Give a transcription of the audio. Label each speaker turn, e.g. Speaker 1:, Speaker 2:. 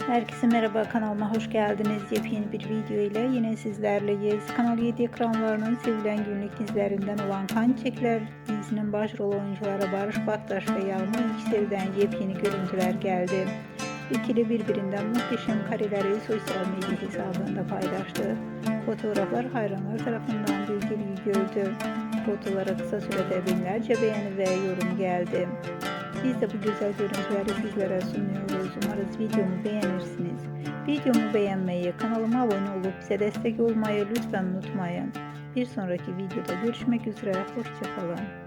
Speaker 1: Herkese merhaba, kanalıma hoş geldiniz. Yepyeni bir video ile yine sizlerleyiz. Kanal 7 ekranlarının sevilen günlük dizilerinden olan Kan Çiçekler dizisinin başrol oyuncuları Barış ve Yağmur ikisinden yepyeni görüntüler geldi. İkili birbirinden muhteşem kareleri sosyal medya hesabında paylaştı. Fotoğraflar hayranlar tarafından büyük ilgi gördü. Fotolara kısa sürede binlerce beğeni ve yorum geldi. Biz de bu güzel görüntüleri sizlere sunuyoruz. Umarız videomu beğenirsiniz. Videomu beğenmeyi, kanalıma abone olup bize destek olmayı lütfen unutmayın. Bir sonraki videoda görüşmek üzere. Hoşça kalın.